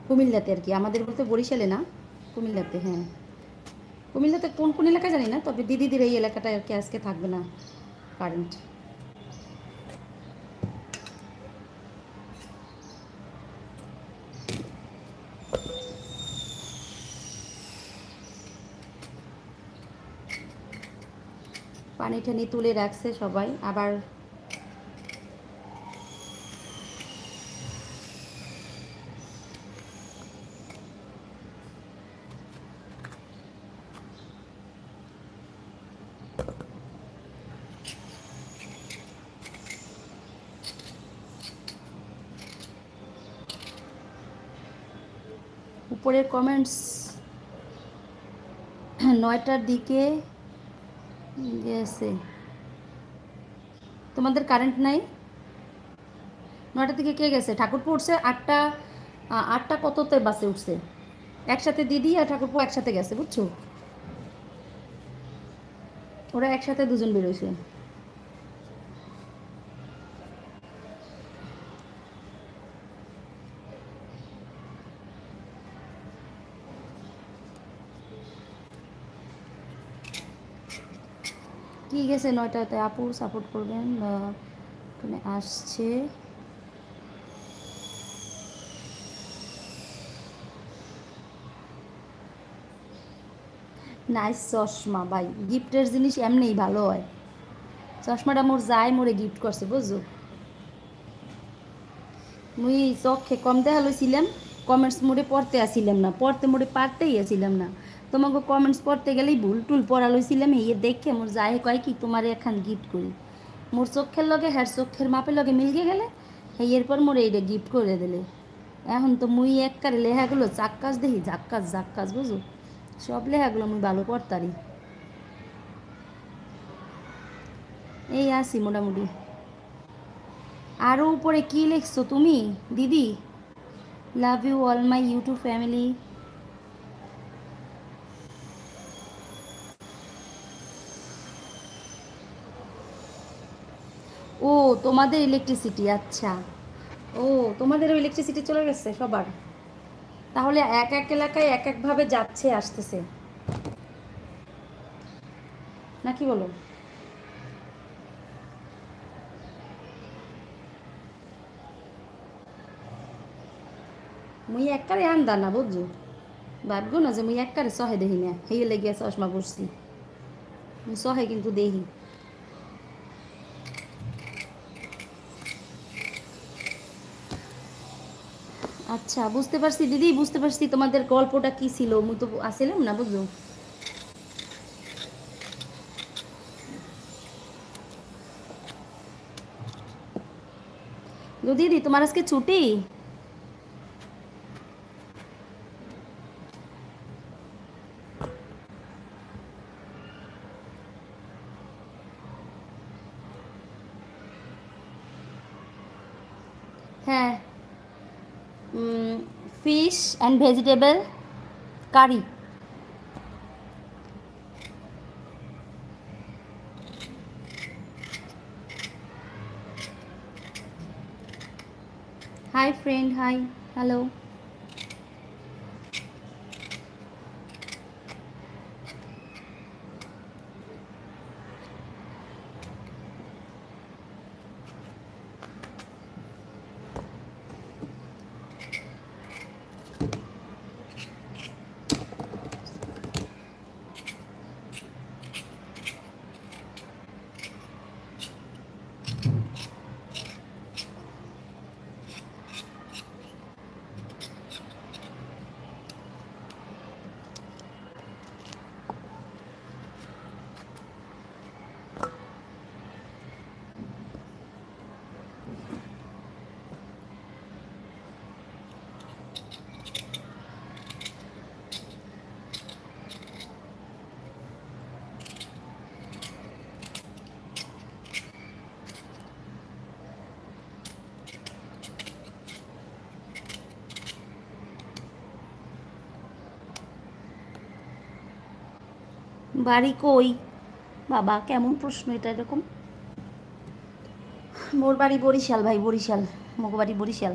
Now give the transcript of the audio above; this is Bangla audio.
কুমিল্লাতে আর কি, আমাদের বলতে বরিশালে না, কুমিল্লাতে। হ্যাঁ, কুমিল্লাতে কোন কোন এলাকা জানি না, তবে দিদিদের এই এলাকাটা আর কি আজকে থাকবে না কারেন্ট। পানি টানি তুলে রাখছে সবাই, আবার উপরের কমেন্টস 9টার দিকে গেছে। তোমাদের কারেন্ট নাই? 9টার দিকে কে গেছে? ঠাকুরপো উঠছে 8টা, 8টা কততে বাসে উঠছে, একসাথে দিদি আর ঠাকুরপো একসাথে গেছে, বুঝছো? ওরা একসাথে দুজন বেরোইছে। কি গেছে 9টাতে? আপু সাপোর্ট করবেন, এখানে আসছে। নাইস চশমা ভাই, গিফটের জিনিস এমনিই ভালো হয়। চশমাটা মোর যাই মোরে গিফট করছে, বুঝছো? মুই চোখে কম দেখা লইছিলাম, কমেন্টস মোড়ে পড়তে আসিলাম না, পড়তে মোড়ে পারতেই আসিলাম না। তোমাকে কমেন্টস পড়তে গেলেই ভুল টুল পড়া লইছিলাম, এই দেখে মোর যাই কয় কি তোমার এখন গিফট করি। মোর চোখের লগে হ্যার চোখের মাপের লগে মিলকে গেলে হ্যাঁ, এরপর মোরে এইটা গিফট করে দিলে। এখন তো মুই একবারে লেহাগুলো চাক্কাস দেখি, ঝাক্কাস ঝাক্কাস, বুঝো? সব লেহাগুলো মুই ভালো পড়তারি। এই আসি মোটামুটি। আরও উপরে কি লিখছো তুমি দিদি? Love you all my YouTube family. ও তোমাদের ইলেকট্রিসিটি, আচ্ছা। ও তোমাদেরও ইলেকট্রিসিটি চলে গেছে সবার, তাহলে এক এক এলাকায় এক একভাবে যাচ্ছে আসতেছে, নাকি বলো? মুই এককারে আন্দা না, বুঝছো? ভাবগো না যে মুই এককারে সহে দেখি না, হেয়ে লেগে চশমা পড়ছি। মুই সহে কিন্তু দেখি। আচ্ছা বুঝতে পারছি দিদি, বুঝতে পারছি তোমাদের গল্পটা কি ছিল, মুই তো আসিলাম না, বুঝছো? দিদি তোমার আজকে ছুটি? হ্যাঁ, fish and vegetable curry. Hi friend, hi, hello. বাড়ি কই? বাবা কেমন প্রশ্ন এটা এরকম? মোর বাড়ি বরিশাল ভাই, বরিশাল, মোর বাড়ি বরিশাল।